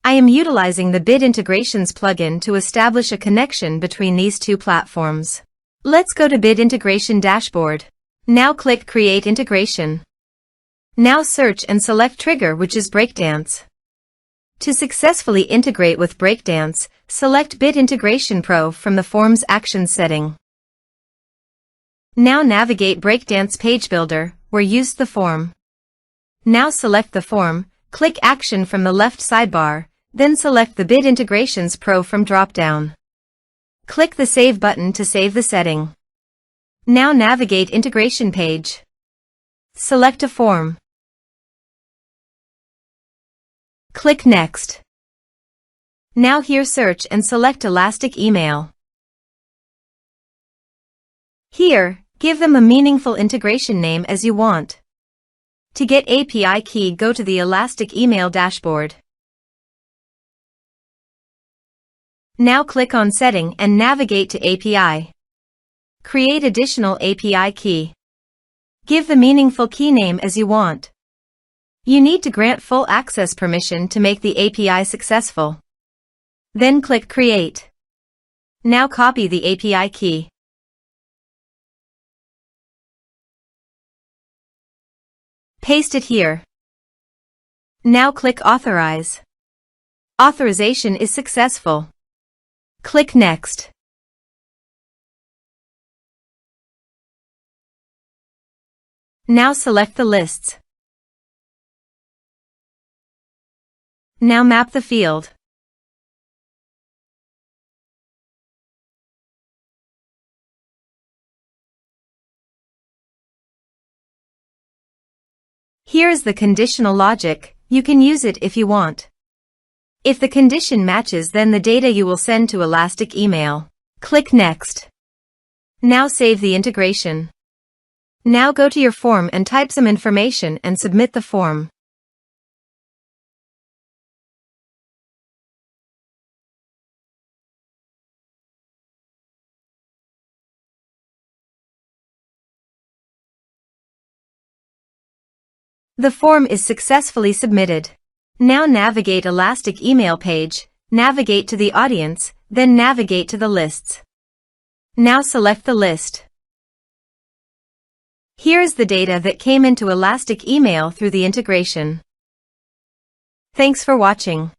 I am utilizing the Bid Integrations plugin to establish a connection between these two platforms. Let's go to Bid Integration Dashboard. Now click Create Integration. Now search and select Trigger, which is Breakdance. To successfully integrate with Breakdance, select Bid Integration Pro from the Forms Actions setting. Now navigate Breakdance Page Builder, where use the form. Now select the form, click Action from the left sidebar, then select the Bid Integrations Pro from drop-down. Click the Save button to save the setting. Now navigate Integration Page. Select a form. Click Next. Now here search and select Elastic Email. Here, give them a meaningful integration name as you want. To get API key, go to the Elastic Email dashboard. Now click on Setting and navigate to API. Create additional API key. Give the meaningful key name as you want. You need to grant full access permission to make the API successful. Then click Create. Now copy the API key. Paste it here. Now click Authorize. Authorization is successful. Click Next. Now select the lists. Now map the field. Here is the conditional logic. You can use it if you want. If the condition matches, then the data you will send to Elastic Email. Click Next. Now save the integration. Now go to your form and type some information and submit the form. The form is successfully submitted. Now navigate Elastic Email page, navigate to the audience, then navigate to the lists. Now select the list. Here is the data that came into Elastic Email through the integration. Thanks for watching.